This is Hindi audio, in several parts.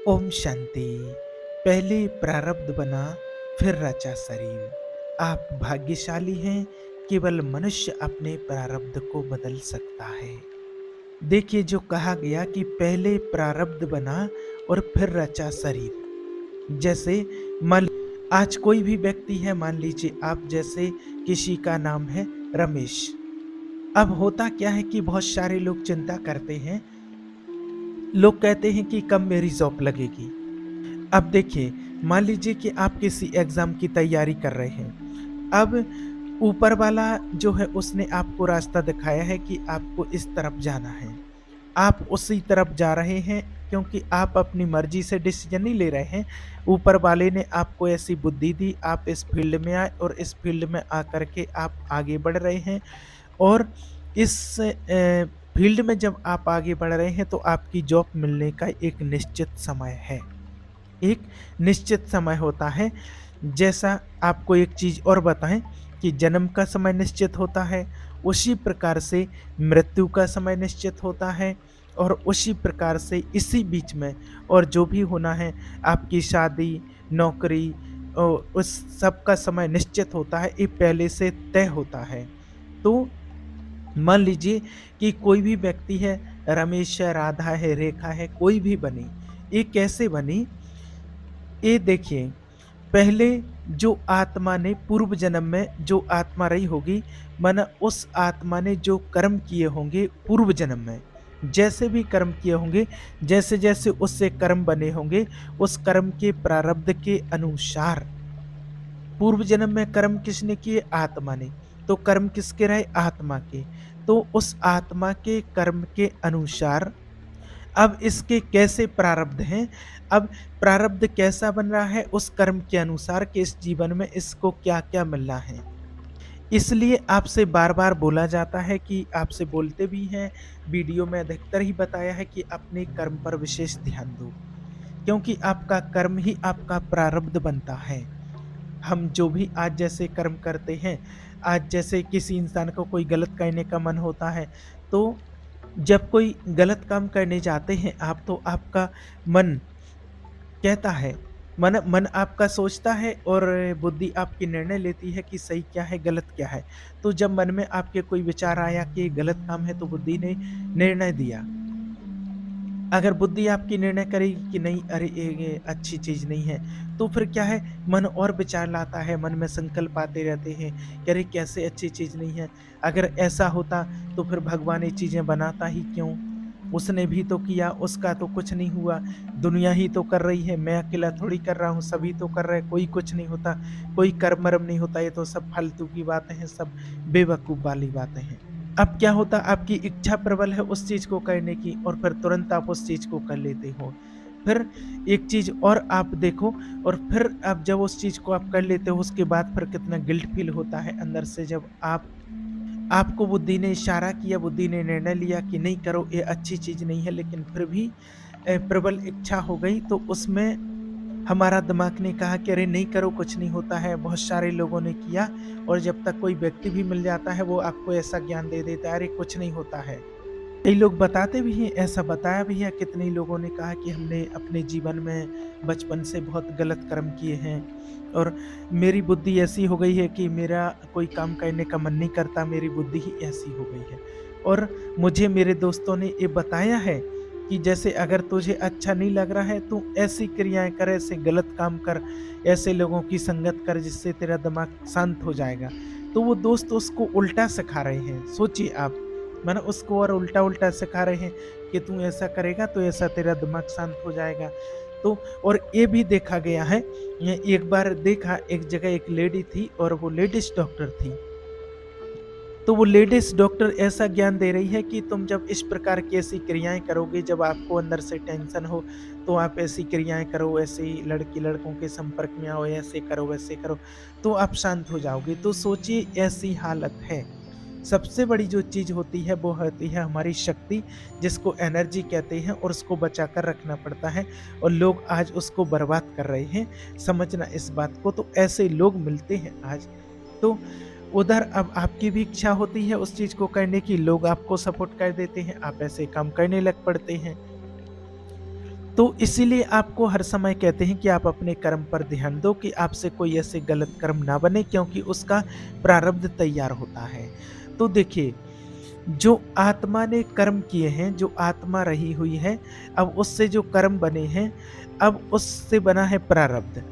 ओम शांति। पहले प्रारब्ध बना, फिर रचा शरीर। आप भाग्यशाली हैं। केवल मनुष्य अपने प्रारब्ध को बदल सकता है। देखिए, जो कहा गया कि पहले प्रारब्ध बना और फिर रचा शरीर। जैसे मान आज कोई भी व्यक्ति है, मान लीजिए आप, जैसे किसी का नाम है रमेश। अब होता क्या है कि बहुत सारे लोग चिंता करते हैं। लोग कहते हैं कि कब मेरी जॉब लगेगी। अब देखिए, मान लीजिए कि आप किसी एग्ज़ाम की तैयारी कर रहे हैं। अब ऊपर वाला जो है उसने आपको रास्ता दिखाया है कि आपको इस तरफ जाना है। आप उसी तरफ जा रहे हैं क्योंकि आप अपनी मर्ज़ी से डिसीज़न नहीं ले रहे हैं। ऊपर वाले ने आपको ऐसी बुद्धि दी, आप इस फ़ील्ड में आए और इस फ़ील्ड में आकर के आप आगे बढ़ रहे हैं। और इस फ़ील्ड में जब आप आगे बढ़ रहे हैं तो आपकी जॉब मिलने का एक निश्चित समय है। एक निश्चित समय होता है। जैसा आपको एक चीज़ और बताएँ कि जन्म का समय निश्चित होता है, उसी प्रकार से मृत्यु का समय निश्चित होता है और उसी प्रकार से इसी बीच में और जो भी होना है, आपकी शादी, नौकरी, उस सब का समय निश्चित होता है, ये पहले से तय होता है। तो मान लीजिए कि कोई भी व्यक्ति है, रमेश है, राधा है, रेखा है, कोई भी बनी। ये कैसे बनी? ये देखिए, पहले जो आत्मा ने पूर्व जन्म में जो आत्मा रही होगी, माना उस आत्मा ने जो कर्म किए होंगे पूर्व जन्म में, जैसे भी कर्म किए होंगे, जैसे-जैसे उससे कर्म बने होंगे, उस कर्म के प्रारब्ध के अनुसार पूर्व जन्म में कर्म किसने किए? आत्मा ने। तो कर्म किसके रहे? आत्मा के। तो उस आत्मा के कर्म के अनुसार अब इसके कैसे प्रारब्ध हैं? अब प्रारब्ध कैसा बन रहा है? उस कर्म के अनुसार कि इस जीवन में इसको क्या-क्या मिलना है। इसलिए आपसे बार-बार बोला जाता है कि आपसे बोलते भी हैं, वीडियो में अधिकतर ही बताया है कि अपने कर्म पर विशेष ध्यान दो, क्योंकि आपका कर्म ही आपका प्रारब्ध बनता है। हम जो भी आज जैसे कर्म करते हैं, आज जैसे किसी इंसान को कोई गलत करने का मन होता है, तो जब कोई गलत काम करने जाते हैं आप, तो आपका मन कहता है, मन मन आपका सोचता है और बुद्धि आपकी निर्णय लेती है कि सही क्या है, गलत क्या है। तो जब मन में आपके कोई विचार आया कि ये गलत काम है, तो बुद्धि ने निर्णय दिया। अगर बुद्धि आपकी निर्णय करेगी कि नहीं, अरे ये अच्छी चीज़ नहीं है, तो फिर क्या है, मन और विचार लाता है, मन में संकल्प आते रहते हैं कि अरे कैसे अच्छी चीज़ नहीं है। अगर ऐसा होता तो फिर भगवान ये चीज़ें बनाता ही क्यों? उसने भी तो किया, उसका तो कुछ नहीं हुआ, दुनिया ही तो कर रही है, मैं अकेला थोड़ी कर रहा हूँ, सभी तो कर रहे हैं, कोई कुछ नहीं होता, कोई कर्म-वर्म नहीं होता, ये तो सब फालतू की बातें हैं, सब बेवकूफ़ वाली बातें हैं। अब क्या होता, आपकी इच्छा प्रबल है उस चीज़ को करने की और फिर तुरंत आप उस चीज़ को कर लेते हो। फिर एक चीज़ और आप देखो, और फिर आप जब उस चीज़ को आप कर लेते हो, उसके बाद फिर कितना गिल्ट फ़ील होता है अंदर से, जब आपको बुद्धि ने इशारा किया, बुद्धि ने निर्णय लिया कि नहीं करो, ये अच्छी चीज़ नहीं है, लेकिन फिर भी प्रबल इच्छा हो गई, तो उसमें हमारा दिमाग ने कहा कि अरे नहीं करो, कुछ नहीं होता है, बहुत सारे लोगों ने किया। और जब तक कोई व्यक्ति भी मिल जाता है, वो आपको ऐसा ज्ञान दे देता है, अरे कुछ नहीं होता है। कई लोग बताते भी हैं, ऐसा बताया भी है, कितने लोगों ने कहा कि हमने अपने जीवन में बचपन से बहुत गलत कर्म किए हैं और मेरी बुद्धि ऐसी हो गई है कि मेरा कोई काम करने का मन नहीं करता, मेरी बुद्धि ही ऐसी हो गई है। और मुझे मेरे दोस्तों ने ये बताया है कि जैसे अगर तुझे अच्छा नहीं लग रहा है, तू ऐसी क्रियाएँ कर, ऐसे गलत काम कर, ऐसे लोगों की संगत कर जिससे तेरा दिमाग शांत हो जाएगा। तो वो दोस्त उसको उल्टा सिखा रहे हैं, सोचिए आप। मानो उसको और उल्टा-उल्टा सिखा रहे हैं कि तू ऐसा करेगा तो ऐसा तेरा दिमाग शांत हो जाएगा। तो और ये भी देखा गया है, एक बार देखा, एक जगह एक लेडी थी और वो लेडीज़ डॉक्टर थी। तो वो लेडीज़ डॉक्टर ऐसा ज्ञान दे रही है कि तुम जब इस प्रकार की ऐसी क्रियाएँ करोगे, जब आपको अंदर से टेंशन हो, तो आप ऐसी क्रियाएँ करो, ऐसे ही लड़की-लड़कों के संपर्क में आओ, ऐसे करो, वैसे करो, तो आप शांत हो जाओगे। तो सोचिए, ऐसी हालत है। सबसे बड़ी जो चीज़ होती है वो होती है हमारी शक्ति, जिसको एनर्जी कहते हैं, और उसको बचा कर रखना पड़ता है, और लोग आज उसको बर्बाद कर रहे हैं। समझना इस बात को। तो ऐसे लोग मिलते हैं आज। तो उधर अब आपकी भी इच्छा होती है उस चीज़ को करने की, लोग आपको सपोर्ट कर देते हैं, आप ऐसे काम करने लग पड़ते हैं। तो इसीलिए आपको हर समय कहते हैं कि आप अपने कर्म पर ध्यान दो कि आपसे कोई ऐसे गलत कर्म ना बने, क्योंकि उसका प्रारब्ध तैयार होता है। तो देखिए, जो आत्मा ने कर्म किए हैं, जो आत्मा रही हुई है, अब उससे जो कर्म बने हैं, अब उससे बना है प्रारब्ध।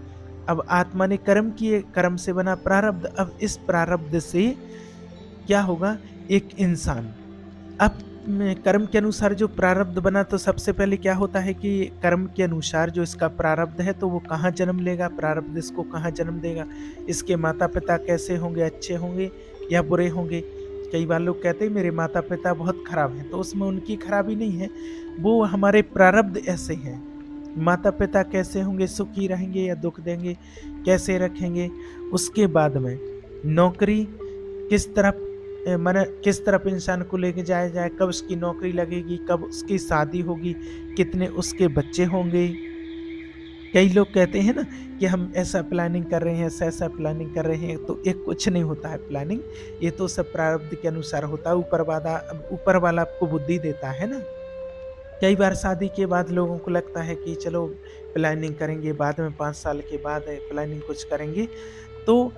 अब आत्मा ने कर्म किए, कर्म से बना प्रारब्ध। अब इस प्रारब्ध से क्या होगा? एक इंसान अब कर्म के अनुसार जो प्रारब्ध बना, तो सबसे पहले क्या होता है कि कर्म के अनुसार जो इसका प्रारब्ध है, तो वो कहाँ जन्म लेगा, प्रारब्ध इसको कहाँ जन्म देगा, इसके माता पिता कैसे होंगे, अच्छे होंगे या बुरे होंगे। कई बार लोग कहते हैं मेरे माता पिता बहुत खराब हैं, तो उसमें उनकी खराबी नहीं है, वो हमारे प्रारब्ध ऐसे हैं। माता पिता कैसे होंगे, सुखी रहेंगे या दुख देंगे, कैसे रखेंगे। उसके बाद में नौकरी किस तरफ माने किस तरफ इंसान को लेके जाया जाए, कब उसकी नौकरी लगेगी, कब उसकी शादी होगी, कितने उसके बच्चे होंगे। कई लोग कहते हैं ना कि हम ऐसा प्लानिंग कर रहे हैं, ऐसा-ऐसा प्लानिंग कर रहे हैं, तो ये कुछ नहीं होता है प्लानिंग, ये तो सब प्रारब्ध के अनुसार होता है। ऊपर वाला आपको बुद्धि देता है ना। कई बार शादी के बाद लोगों को लगता है कि चलो प्लानिंग करेंगे, बाद में 5 साल के बाद प्लानिंग कुछ करेंगे। तो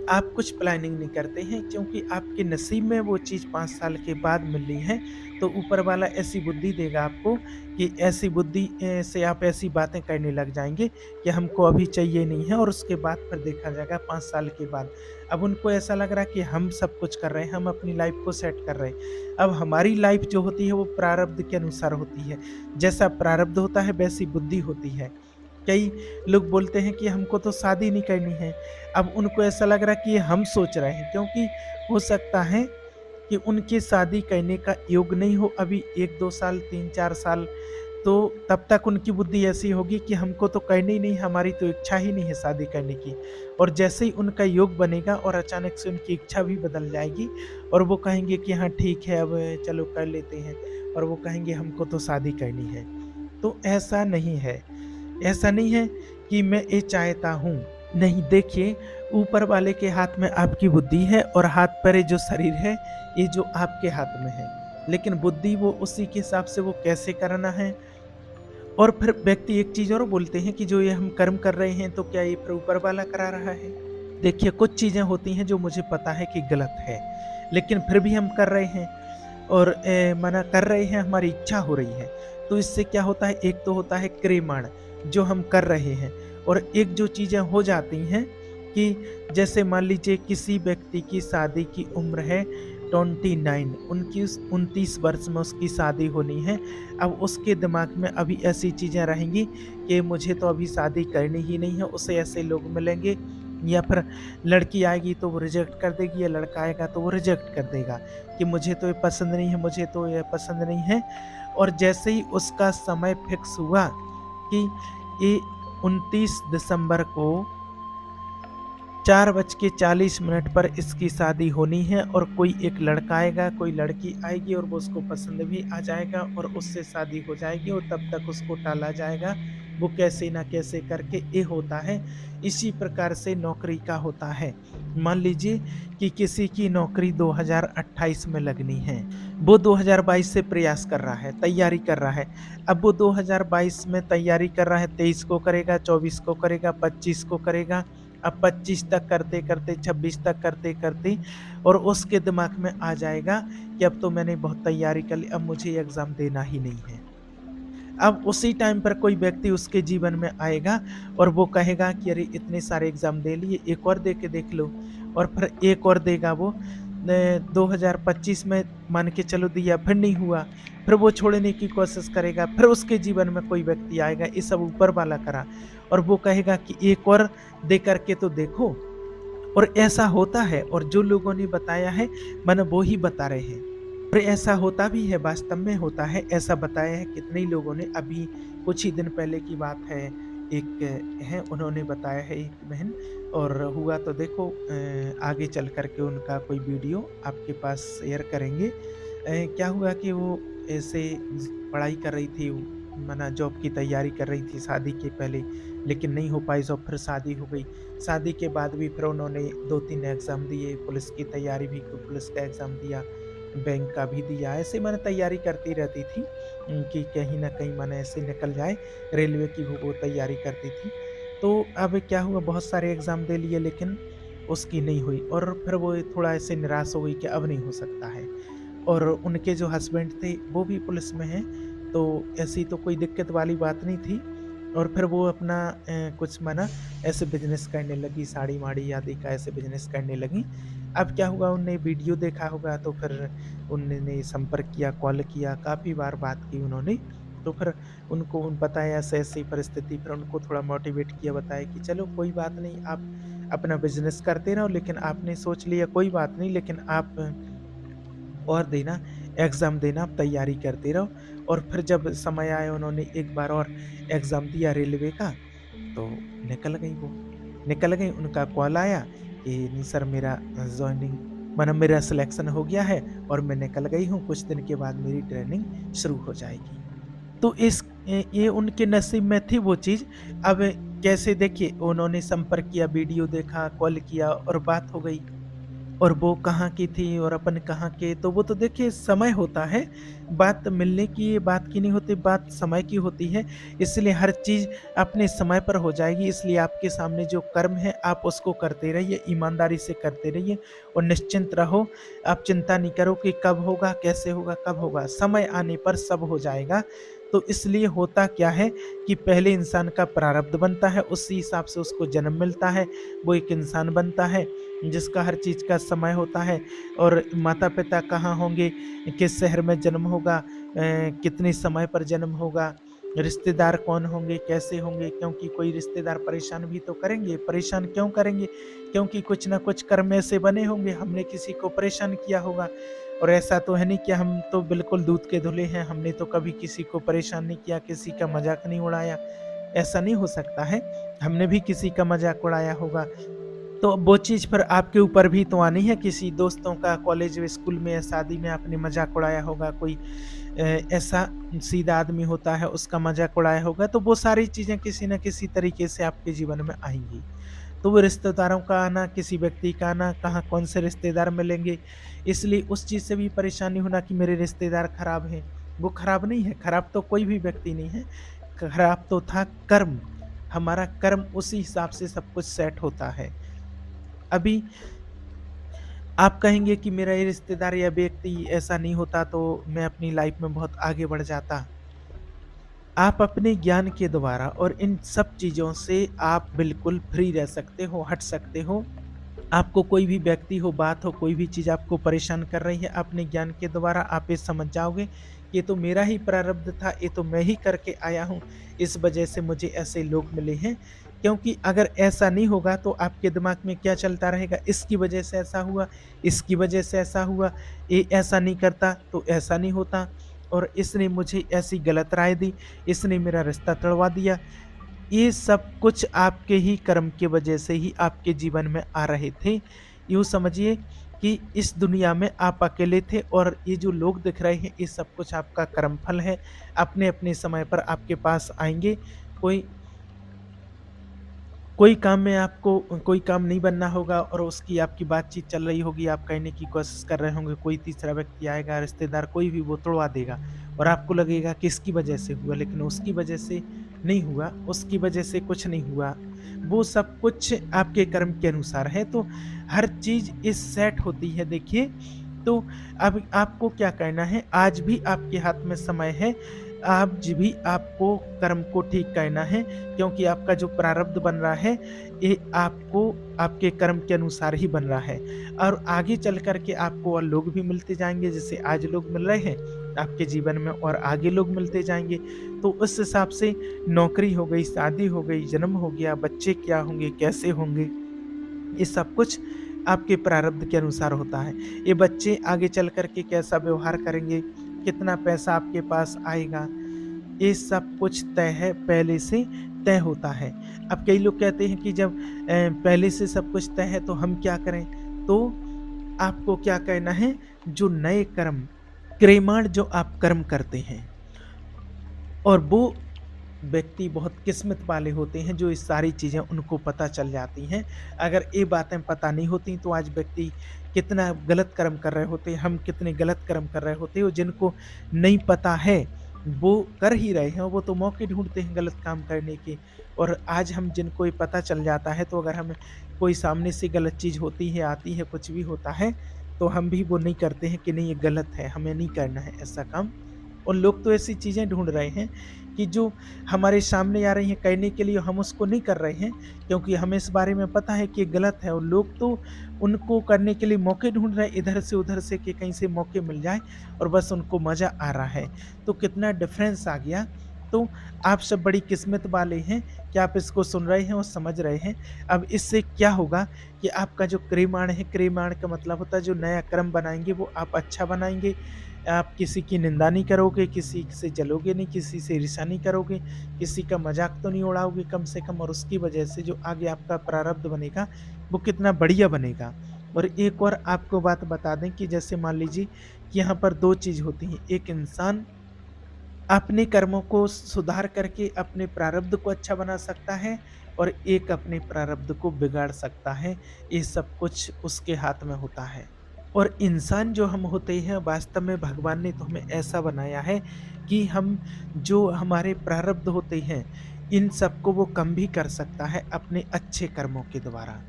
आप कुछ प्लानिंग नहीं करते हैं, क्योंकि आपके नसीब में वो चीज़ 5 साल के बाद मिली है। तो ऊपर वाला ऐसी बुद्धि देगा आपको कि ऐसी बुद्धि से आप ऐसी बातें करने लग जाएँगे कि हमको अभी चाहिए नहीं है, और उसके बाद फिर देखा जाएगा 5 साल के बाद। अब उनको ऐसा लग रहा है कि हम सब कुछ कर रहे हैं, हम अपनी लाइफ़ को सेट कर रहे हैं। अब हमारी लाइफ़ जो होती है वो प्रारब्ध के अनुसार होती है। जैसा प्रारब्ध होता है वैसी बुद्धि होती है। कई लोग बोलते हैं कि हमको तो शादी नहीं करनी है। अब उनको ऐसा लग रहा है कि ये हम सोच रहे हैं, क्योंकि हो सकता है कि उनकी शादी करने का योग नहीं हो अभी 1-2 साल, 3-4 साल, तो तब तक उनकी बुद्धि ऐसी होगी कि हमको तो करनी ही नहीं, हमारी तो इच्छा ही नहीं है शादी करने की। और जैसे ही उनका योग बनेगा और अचानक से उनकी इच्छा भी बदल जाएगी, और वो कहेंगे कि हाँ ठीक है, अब चलो कर लेते हैं, और वो कहेंगे हमको तो शादी करनी है। तो ऐसा नहीं है। ऐसा नहीं है कि मैं ये चाहता हूँ। नहीं, देखिए, ऊपर वाले के हाथ में आपकी बुद्धि है, और हाथ पर ये जो शरीर है, ये जो आपके हाथ में है। लेकिन बुद्धि वो उसी के हिसाब से वो कैसे करना है। और फिर व्यक्ति एक चीज़ और बोलते हैं कि जो ये हम कर्म कर रहे हैं, तो क्या ये फिर ऊपर वाला करा रहा है? देखिए, कुछ चीज़ें होती हैं जो मुझे पता है कि गलत है, लेकिन फिर भी हम कर रहे हैं, और मना कर रहे हैं, हमारी इच्छा हो रही है। तो इससे क्या होता है, एक तो होता है क्रियमाण, जो हम कर रहे हैं, और एक जो चीज़ें हो जाती हैं कि जैसे मान लीजिए किसी व्यक्ति की शादी की उम्र है 29, 29 वर्ष में उसकी शादी होनी है। अब उसके दिमाग में अभी ऐसी चीज़ें रहेंगी कि मुझे तो अभी शादी करनी ही नहीं है, उसे ऐसे लोग मिलेंगे, या फिर लड़की आएगी तो वो रिजेक्ट कर देगी, या लड़का आएगा तो वो रिजेक्ट कर देगा कि मुझे तो ये पसंद नहीं है, मुझे तो ये पसंद नहीं है। और जैसे ही उसका समय फिक्स हुआ कि ये 29 दिसंबर को 4:40 पर इसकी शादी होनी है, और कोई एक लड़का आएगा, कोई लड़की आएगी, और वो उसको पसंद भी आ जाएगा, और उससे शादी हो जाएगी, और तब तक उसको टाला जाएगा। वो कैसे ना कैसे करके ये होता है। इसी प्रकार से नौकरी का होता है। मान लीजिए कि किसी की नौकरी 2028 में लगनी है। वो 2022 से प्रयास कर रहा है, तैयारी कर रहा है। अब वो 2022 में तैयारी कर रहा है, 23 को करेगा, 24 को करेगा, 25 को करेगा। अब 25 तक करते-करते, 26 तक करते-करते, और उसके दिमाग में आ जाएगा कि अब तो मैंने बहुत तैयारी कर ली, अब मुझे ये एग्ज़ाम देना ही नहीं है। अब उसी टाइम पर कोई व्यक्ति उसके जीवन में आएगा, और वो कहेगा कि अरे इतने सारे एग्ज़ाम दे लिए, एक और दे के देख लो। और फिर एक और देगा वो। 2025 में मान के चलो दिया, फिर नहीं हुआ, फिर वो छोड़ने की कोशिश करेगा, फिर उसके जीवन में कोई व्यक्ति आएगा, ये सब ऊपर वाला करा, और वो कहेगा कि एक और दे करके तो देखो। और ऐसा होता है, और जो लोगों ने बताया है मानो वो ही बता रहे हैं। और ऐसा होता भी है, वास्तव में होता है, ऐसा बताया है कितने ही लोगों ने। अभी कुछ ही दिन पहले की बात है, एक है, उन्होंने बताया है, एक बहन। और हुआ तो देखो, आगे चल कर के उनका कोई वीडियो आपके पास शेयर करेंगे। क्या हुआ कि वो ऐसे पढ़ाई कर रही थी, माना जॉब की तैयारी कर रही थी शादी के पहले, लेकिन नहीं हो पाई जॉब, फिर शादी हो गई। शादी के बाद भी फिर उन्होंने 2-3 एग्ज़ाम दिए, पुलिस की तैयारी भी की, पुलिस का एग्ज़ाम दिया, बैंक का भी दिया, ऐसे मैंने तैयारी करती रहती थी। कि कहीं न कहीं माने ऐसे निकल जाए, रेलवे की वो तैयारी करती थी। तो अब क्या हुआ, बहुत सारे एग्ज़ाम दे लिए लेकिन उसकी नहीं हुई और फिर वो थोड़ा ऐसे निराश हो गई कि अब नहीं हो सकता है। और उनके जो हस्बैंड थे वो भी पुलिस में हैं, तो ऐसी तो कोई दिक्कत वाली बात नहीं थी। और फिर वो अपना कुछ माना ऐसे बिज़नेस करने लगी, साड़ी-वाड़ी आदि का ऐसे बिज़नेस करने लगी। अब क्या हुआ, उनने वीडियो देखा होगा तो फिर उन्होंने संपर्क किया, कॉल किया, काफ़ी बार बात की उन्होंने। तो फिर उनको बताया ऐसे-ऐसी परिस्थिति, फिर उनको थोड़ा मोटिवेट किया, बताया कि चलो कोई बात नहीं, आप अपना बिज़नेस करते रहो, लेकिन आपने सोच लिया कोई बात नहीं, लेकिन आप और देना, एग्ज़ाम देना, आप तैयारी करते रहो। और फिर जब समय आया उन्होंने एक बार और एग्ज़ाम दिया रेलवे का, तो निकल गई वो। निकल गई, उनका कॉल आया कि नहीं सर मेरा जॉइनिंग मतलब मेरा सिलेक्शन हो गया है और मैं निकल गई हूँ, कुछ दिन के बाद मेरी ट्रेनिंग शुरू हो जाएगी। तो ये उनके नसीब में थी वो चीज़। अब कैसे देखिए, उन्होंने संपर्क किया, वीडियो देखा, कॉल किया और बात हो गई। और वो कहाँ की थी और अपन कहाँ के, तो वो तो देखिए समय होता है, बात मिलने की बात की नहीं होती, बात समय की होती है। इसलिए हर चीज़ अपने समय पर हो जाएगी, इसलिए आपके सामने जो कर्म है आप उसको करते रहिए, ईमानदारी से करते रहिए और निश्चिंत रहो। आप चिंता नहीं करो कि कब होगा, कैसे होगा, कब होगा, समय आने पर सब हो जाएगा। तो इसलिए होता क्या है कि पहले इंसान का प्रारब्ध बनता है, उसी हिसाब से उसको जन्म मिलता है, वो एक इंसान बनता है जिसका हर चीज़ का समय होता है। और माता-पिता कहाँ होंगे, किस शहर में जन्म होगा, कितने समय पर जन्म होगा, रिश्तेदार कौन होंगे, कैसे होंगे, क्योंकि कोई रिश्तेदार परेशान भी तो करेंगे। परेशान क्यों करेंगे? क्योंकि कुछ न कुछ कर्म ऐसे बने होंगे, हमने किसी को परेशान किया होगा। और ऐसा तो है नहीं कि हम तो बिल्कुल दूध के धुले हैं, हमने तो कभी किसी को परेशान नहीं किया, किसी का मज़ाक नहीं उड़ाया, ऐसा नहीं हो सकता है। हमने भी किसी का मज़ाक उड़ाया होगा। तो वो चीज़ फिर आपके ऊपर भी तो आनी है, किसी दोस्तों का कॉलेज में, स्कूल में या शादी में आपने मज़ाक उड़ाया होगा, कोई ऐसा सीधा आदमी होता है उसका मज़ाक उड़ाया होगा, तो वो सारी चीज़ें किसी न किसी तरीके से आपके जीवन में आएँगी। तो वो रिश्तेदारों का आना, किसी व्यक्ति का आना, कहाँ कौन से रिश्तेदार मिलेंगे, इसलिए उस चीज़ से भी परेशान नहीं होना कि मेरे रिश्तेदार खराब हैं। वो खराब नहीं है, खराब तो कोई भी व्यक्ति नहीं है, खराब तो था कर्म। हमारा कर्म उसी हिसाब से सब कुछ सेट होता है। अभी आप कहेंगे कि मेरा ये रिश्तेदार या व्यक्ति ऐसा नहीं होता तो मैं अपनी लाइफ में बहुत आगे बढ़ जाता। आप अपने ज्ञान के द्वारा और इन सब चीज़ों से आप बिल्कुल फ्री रह सकते हो, हट सकते हो। आपको कोई भी व्यक्ति हो, बात हो, कोई भी चीज़ आपको परेशान कर रही है, अपने ज्ञान के द्वारा आप ये समझ जाओगे, ये तो मेरा ही प्रारब्ध था, ये तो मैं ही करके आया हूँ, इस वजह से मुझे ऐसे लोग मिले हैं। क्योंकि अगर ऐसा नहीं होगा तो आपके दिमाग में क्या चलता रहेगा, इसकी वजह से ऐसा हुआ, इसकी वजह से ऐसा हुआ, ये ऐसा नहीं करता तो ऐसा नहीं होता और इसने मुझे ऐसी गलत राय दी, इसने मेरा रिश्ता तोड़वा दिया। ये सब कुछ आपके ही कर्म की वजह से ही आपके जीवन में आ रहे थे। यूँ समझिए कि इस दुनिया में आप अकेले थे और ये जो लोग दिख रहे हैं, ये सब कुछ आपका कर्मफल है। अपने-अपने समय पर आपके पास आएँगे। कोई कोई काम में आपको कोई काम नहीं बनना होगा और उसकी आपकी बातचीत चल रही होगी, आप कहने की कोशिश कर रहे होंगे, कोई तीसरा व्यक्ति आएगा, रिश्तेदार कोई भी, वो तोड़वा देगा और आपको लगेगा कि इसकी वजह से हुआ, लेकिन उसकी वजह से नहीं हुआ, उसकी वजह से कुछ नहीं हुआ। वो सब कुछ आपके कर्म के अनुसार है, तो हर चीज़ इस सेट होती है देखिए। तो अब आपको क्या करना है, आज भी आपके हाथ में समय है, आज भी आपको कर्म को ठीक करना है क्योंकि आपका जो प्रारब्ध बन रहा है, ये आपको आपके कर्म के अनुसार ही बन रहा है और आगे चल कर के आपको और लोग भी मिलते जाएँगे, जैसे आज लोग मिल रहे हैं, आपके जीवन में और आगे लोग मिलते जाएँगे। तो उस हिसाब से नौकरी हो गई, शादी हो गई, जन्म हो गया, बच्चे क्या होंगे, कैसे होंगे, ये सब कुछ आपके प्रारब्ध के अनुसार होता है। ये बच्चे आगे चल कर के कैसा व्यवहार करेंगे, कितना पैसा आपके पास आएगा, ये सब कुछ तय है, पहले से तय होता है। अब कई लोग कहते हैं कि जब पहले से सब कुछ तय है तो हम क्या करें? तो आपको क्या करना है, जो नए कर्म, क्रेमाण जो आप कर्म करते हैं और वो व्यक्ति बहुत किस्मत वाले होते हैं जो ये सारी चीज़ें उनको पता चल जाती हैं। अगर ये बातें पता नहीं होती तो आज व्यक्ति कितना गलत कर्म कर रहे होते, हम कितने गलत कर्म कर रहे होते और जिनको नहीं पता है वो कर ही रहे हैं, वो तो मौके ढूँढते हैं गलत काम करने के। और आज हम जिनको ये पता चल जाता है, तो अगर हमें कोई सामने से गलत चीज़ होती है, आती है, कुछ भी होता है, तो हम भी वो नहीं करते हैं कि नहीं ये गलत है, हमें नहीं करना है ऐसा काम। और लोग तो ऐसी चीज़ें ढूँढ रहे हैं कि जो हमारे सामने आ रही हैं करने के लिए, हम उसको नहीं कर रहे हैं, क्योंकि हमें इस बारे में पता है कि ये गलत है, और लोग तो उनको करने के लिए मौके ढूँढ रहे हैं इधर से उधर से, कि कहीं से मौके मिल जाए और बस उनको मज़ा आ रहा है। तो कितना डिफ़रेंस आ गया। तो आप सब बड़ी किस्मत वाले हैं कि आप इसको सुन रहे हैं और समझ रहे हैं। अब इससे क्या होगा कि आपका जो क्रियमाण है, क्रियमाण का मतलब होता है जो नया कर्म बनाएँगे वो आप अच्छा बनाएँगे। आप किसी की निंदा नहीं करोगे, किसी से जलोगे नहीं, किसी से ईर्ष्या नहीं करोगे, किसी का मज़ाक तो नहीं उड़ाओगे कम से कम, और उसकी वजह से जो आगे आपका प्रारब्ध बनेगा, वो कितना बढ़िया बनेगा। और एक और आपको बात बता दें कि जैसे मान लीजिए कि यहाँ पर 2 चीज़ होती हैं। एक इंसान अपने कर्मों को सुधार करके अपने प्रारब्ध को अच्छा बना सकता है, और एक अपने प्रारब्ध को बिगाड़ सकता है। ये सब कुछ उसके हाथ में होता है। और इंसान जो हम होते हैं, वास्तव में भगवान ने तो हमें ऐसा बनाया है कि हम जो हमारे प्रारब्ध होते हैं, इन सबको वो कम भी कर सकता है अपने अच्छे कर्मों के द्वारा।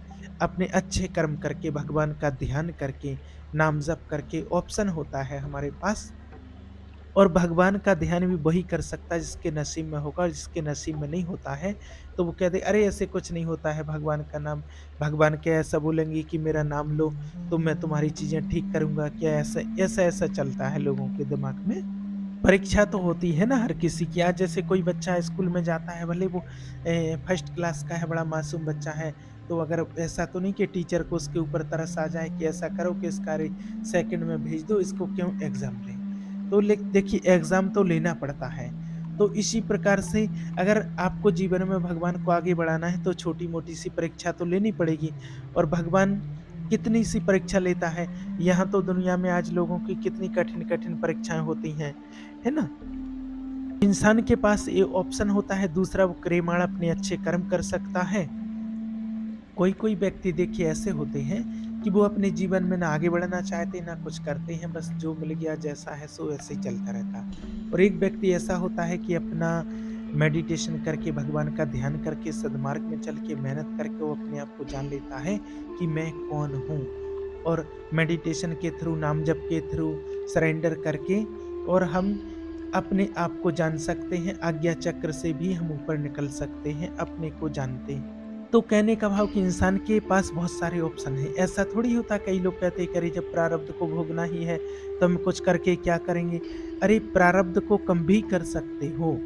अपने अच्छे कर्म करके, भगवान का ध्यान करके, नाम जप करके, ऑप्शन होता है हमारे पास। और भगवान का ध्यान भी वही कर सकता है जिसके नसीब में होगा, और जिसके नसीब में नहीं होता है, तो वो कहते अरे ऐसे कुछ नहीं होता है भगवान का नाम। भगवान क्या ऐसा बोलेंगे कि मेरा नाम लो तो मैं तुम्हारी चीज़ें ठीक करूँगा, क्या ऐसा ऐसा-ऐसा चलता है लोगों के दिमाग में। परीक्षा तो होती है ना हर किसी की। आज जैसे कोई बच्चा स्कूल में जाता है, भले वो फर्स्ट क्लास का है, बड़ा मासूम बच्चा है, तो अगर ऐसा तो नहीं कि टीचर को उसके ऊपर तरस आ जाए कि ऐसा करो कि इसका सेकंड में भेज दो, इसको क्यों एग्ज़ाम लें। तो देखिए एग्ज़ाम तो लेना पड़ता है। तो इसी प्रकार से अगर आपको जीवन में भगवान को आगे बढ़ाना है, तो छोटी-मोटी सी परीक्षा तो लेनी पड़ेगी। और भगवान कितनी सी परीक्षा लेता है। यहाँ तो दुनिया में आज लोगों की कितनी कठिन-कठिन परीक्षाएँ होती हैं, है ना? इंसान के पास ये ऑप्शन होता है, दूसरा वो क्रेमाण अपने अच्छे कर्म कर सकता है। कोई-कोई व्यक्ति देखिए ऐसे होते हैं कि वो अपने जीवन में ना आगे बढ़ना चाहते, ना कुछ करते हैं, बस जो मिल गया जैसा है सो वैसे ही चलता रहता है। और एक व्यक्ति ऐसा होता है कि अपना मेडिटेशन करके, भगवान का ध्यान करके, सद्मार्ग में चल के, मेहनत करके वो अपने आप को जान लेता है कि मैं कौन हूँ। और मेडिटेशन के थ्रू, नाम जप के थ्रू, सरेंडर करके, और हम अपने आप को जान सकते हैं। आज्ञा चक्र से भी हम ऊपर निकल सकते हैं, अपने को जानते हैं। तो कहने का भाव कि इंसान के पास बहुत सारे ऑप्शन हैं। ऐसा थोड़ी होता, कई लोग कहते हैं कि अरे जब प्रारब्ध को भोगना ही है, तो हम कुछ करके क्या करेंगे? अरे प्रारब्ध को कम भी कर सकते हो।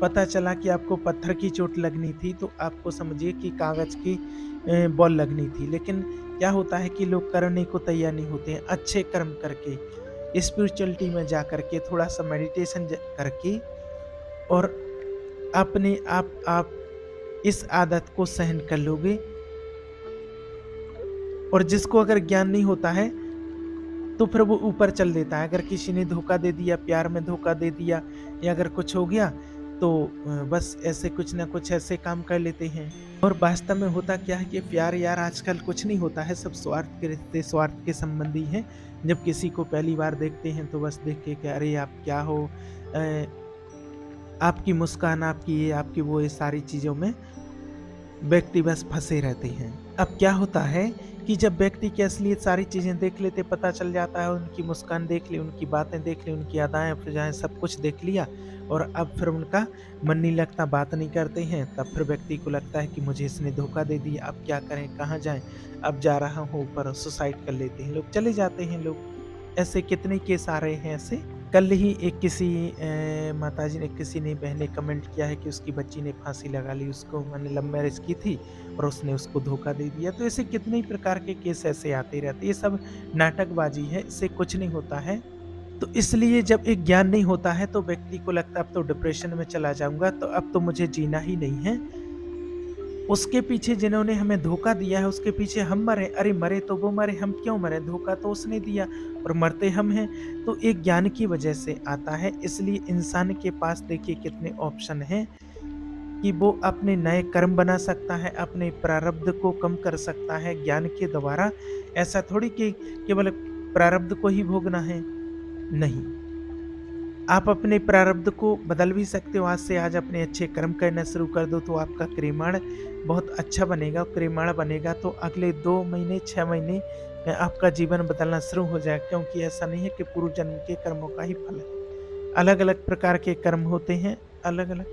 पता चला कि आपको पत्थर की चोट लगनी थी, तो आपको समझिए कि कागज़ की बॉल लगनी थी। लेकिन क्या होता है कि लोग करने को तैयार नहीं होते हैं। अच्छे कर्म करके, स्पिरिचुअलिटी में जा कर के, थोड़ा-सा मेडिटेशन करके, और अपने आप इस आदत को सहन कर लोगे। और जिसको अगर ज्ञान नहीं होता है, तो फिर वो ऊपर चल देता है। अगर किसी ने धोखा दे दिया, प्यार में धोखा दे दिया, या अगर कुछ हो गया, तो बस ऐसे कुछ ना कुछ ऐसे काम कर लेते हैं। और वास्तव में होता क्या है कि प्यार यार आजकल कुछ नहीं होता है, सब स्वार्थ के रिश्ते, स्वार्थ के संबंधी हैं। जब किसी को पहली बार देखते हैं, तो बस देख के कि अरे आप क्या हो, अ, आपकी मुस्कान, आपकी ये, आपकी वो, ये सारी चीज़ों में व्यक्ति बस फँसे रहते हैं। अब क्या होता है कि जब व्यक्ति की असलियत सारी चीज़ें देख लेते, पता चल जाता है, उनकी मुस्कान देख ली, उनकी बातें देख ली, उनकी अदाएँ, फिज़ाएँ सब कुछ देख लिया, और अब फिर उनका मन नहीं लगता, बात नहीं करते हैं, तब फिर व्यक्ति को लगता है कि मुझे इसने धोखा दे दिया, अब क्या करें, कहाँ जाएँ? अब जा रहा हूँ ऊपर, सुसाइड कर लेते हैं लोग, चले जाते हैं लोग। ऐसे कितने केस आ रहे हैं ऐसे। कल ही एक किसी माताजी ने, किसी ने, बहन ने कमेंट किया है कि उसकी बच्ची ने फांसी लगा ली, उसको मैंने लव मैरिज की थी और उसने उसको धोखा दे दिया। तो ऐसे कितने ही प्रकार के केस ऐसे आते रहते हैं। ये सब नाटकबाजी है, इससे कुछ नहीं होता है। तो इसलिए जब एक ज्ञान नहीं होता है, तो व्यक्ति को लगता है अब तो डिप्रेशन में चला जाऊँगा, तो अब तो मुझे जीना ही नहीं है। उसके पीछे जिन्होंने हमें धोखा दिया है, उसके पीछे हम मरे। अरे मरे तो वो मरे, हम क्यों मरे? धोखा तो उसने दिया, और मरते हम हैं। तो एक ज्ञान की वजह से आता है। इसलिए इंसान के पास देखिए कितने ऑप्शन हैं कि वो अपने नए कर्म बना सकता है, अपने प्रारब्ध को कम कर सकता है ज्ञान के द्वारा। ऐसा थोड़ी कि केवल प्रारब्ध को ही भोगना है, नहीं। आप अपने प्रारब्ध को बदल भी सकते हो। आज से आज अपने अच्छे कर्म करना शुरू कर दो तो आपका क्रियामाण बहुत अच्छा बनेगा। क्रियामाण बनेगा तो अगले 2 महीने, 6 महीने में आपका जीवन बदलना शुरू हो जाएगा, क्योंकि ऐसा नहीं है कि पूर्व जन्म के कर्मों का ही फल है। अलग-अलग प्रकार के कर्म होते हैं, अलग-अलग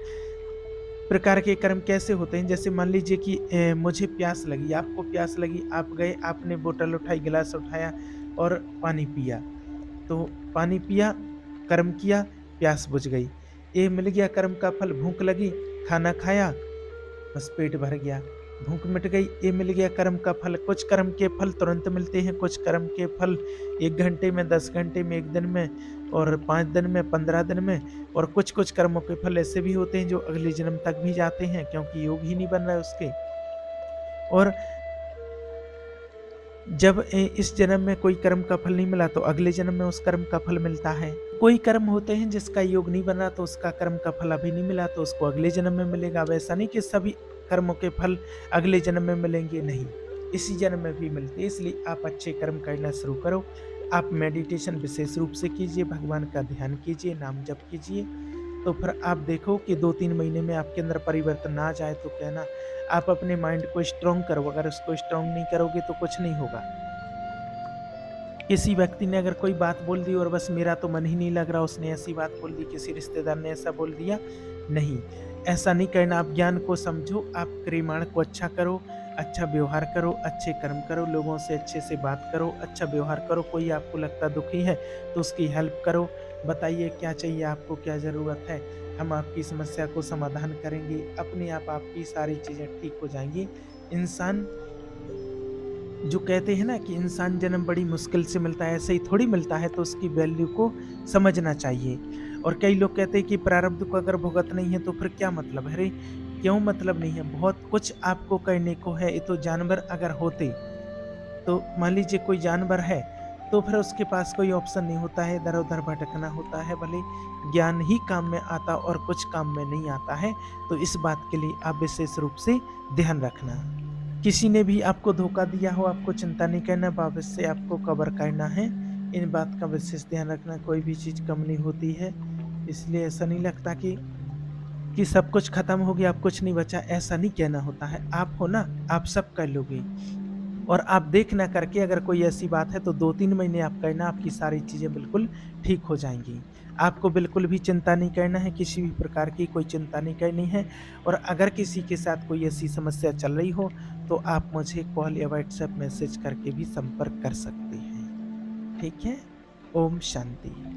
प्रकार के कर्म कैसे होते हैं, जैसे मान लीजिए कि मुझे प्यास लगी, आपको प्यास लगी, आप गए, आपने बोतल उठाई, गिलास उठाया और पानी पिया। तो पानी पिया, कर्म किया, प्यास बुझ गई। ये मिल गया कर्म का फल। भूख लगी, खाना खाया, बस पेट भर गया, भूख मिट गई, ये मिल गया कर्म का फल। कुछ कर्म के फल तुरंत मिलते हैं, कुछ कर्म के फल 1 घंटे में, 10 घंटे में, 1 दिन में और 5 दिन में, 15 दिन में। और कुछ-कुछ कर्मों के फल ऐसे भी होते हैं जो अगले जन्म तक भी जाते हैं, क्योंकि योग ही नहीं बन रहा है उसके। और जब इस जन्म में कोई कर्म का फल नहीं मिला तो अगले जन्म में उस कर्म का फल मिलता है। कोई कर्म होते हैं जिसका योग नहीं बना तो उसका कर्म का फल अभी नहीं मिला तो उसको अगले जन्म में मिलेगा। वैसा नहीं कि सभी कर्मों के फल अगले जन्म में मिलेंगे, नहीं, इसी जन्म में भी मिलते हैं। इसलिए आप अच्छे कर्म करना शुरू करो। आप मेडिटेशन विशेष रूप से कीजिए, भगवान का ध्यान कीजिए, नाम जप कीजिए, तो फिर आप देखो कि 2-3 महीने में आपके अंदर परिवर्तन ना आ जाए तो कहना। आप अपने माइंड को स्ट्रॉन्ग करो, अगर उसको स्ट्रॉन्ग नहीं करोगे तो कुछ नहीं होगा। किसी व्यक्ति ने अगर कोई बात बोल दी और बस मेरा तो मन ही नहीं लग रहा, उसने ऐसी बात बोल दी, किसी रिश्तेदार ने ऐसा बोल दिया, नहीं, ऐसा नहीं करना। आप ज्ञान को समझो, आप क्रियामाण को अच्छा करो, अच्छा व्यवहार करो, अच्छे कर्म करो, लोगों से अच्छे से बात करो, अच्छा व्यवहार करो। कोई आपको लगता दुखी है तो उसकी हेल्प करो, बताइए क्या चाहिए आपको, क्या ज़रूरत है, हम आपकी समस्या को समाधान करेंगे। अपने आप आपकी सारी चीज़ें ठीक हो जाएँगी। इंसान जो कहते हैं ना कि इंसान जन्म बड़ी मुश्किल से मिलता है, ऐसे ही थोड़ी मिलता है, तो उसकी वैल्यू को समझना चाहिए। और कई लोग कहते हैं कि प्रारब्ध को अगर भुगत नहीं है तो फिर क्या मतलब है? अरे क्यों मतलब नहीं है? बहुत कुछ आपको करने को है। ये तो जानवर अगर होते, तो मान लीजिए कोई जानवर है, तो फिर उसके पास कोई ऑप्शन नहीं होता है, इधर-उधर भटकना होता है, भले ज्ञान ही काम में आता और कुछ काम में नहीं आता है। तो इस बात के लिए आप विशेष रूप से ध्यान रखना। किसी ने भी आपको धोखा दिया हो, आपको चिंता नहीं करना, वापस से आपको कवर करना है। इन बात का विशेष ध्यान रखना, कोई भी चीज़ कम नहीं होती है। इसलिए ऐसा नहीं लगता कि सब कुछ खत्म हो गया, अब कुछ नहीं बचा, ऐसा नहीं कहना होता है। आप हो ना, आप सब कर लोगे। और आप देख ना करके अगर कोई ऐसी बात है तो 2-3 महीने आप करना, आपकी सारी चीज़ें बिल्कुल ठीक हो जाएँगी। आपको बिल्कुल भी चिंता नहीं करना है, किसी भी प्रकार की कोई चिंता नहीं करनी है। और अगर किसी के साथ कोई ऐसी समस्या चल रही हो, तो आप मुझे कॉल या व्हाट्सएप मैसेज करके भी संपर्क कर सकते हैं। ठीक है? ओम शांति।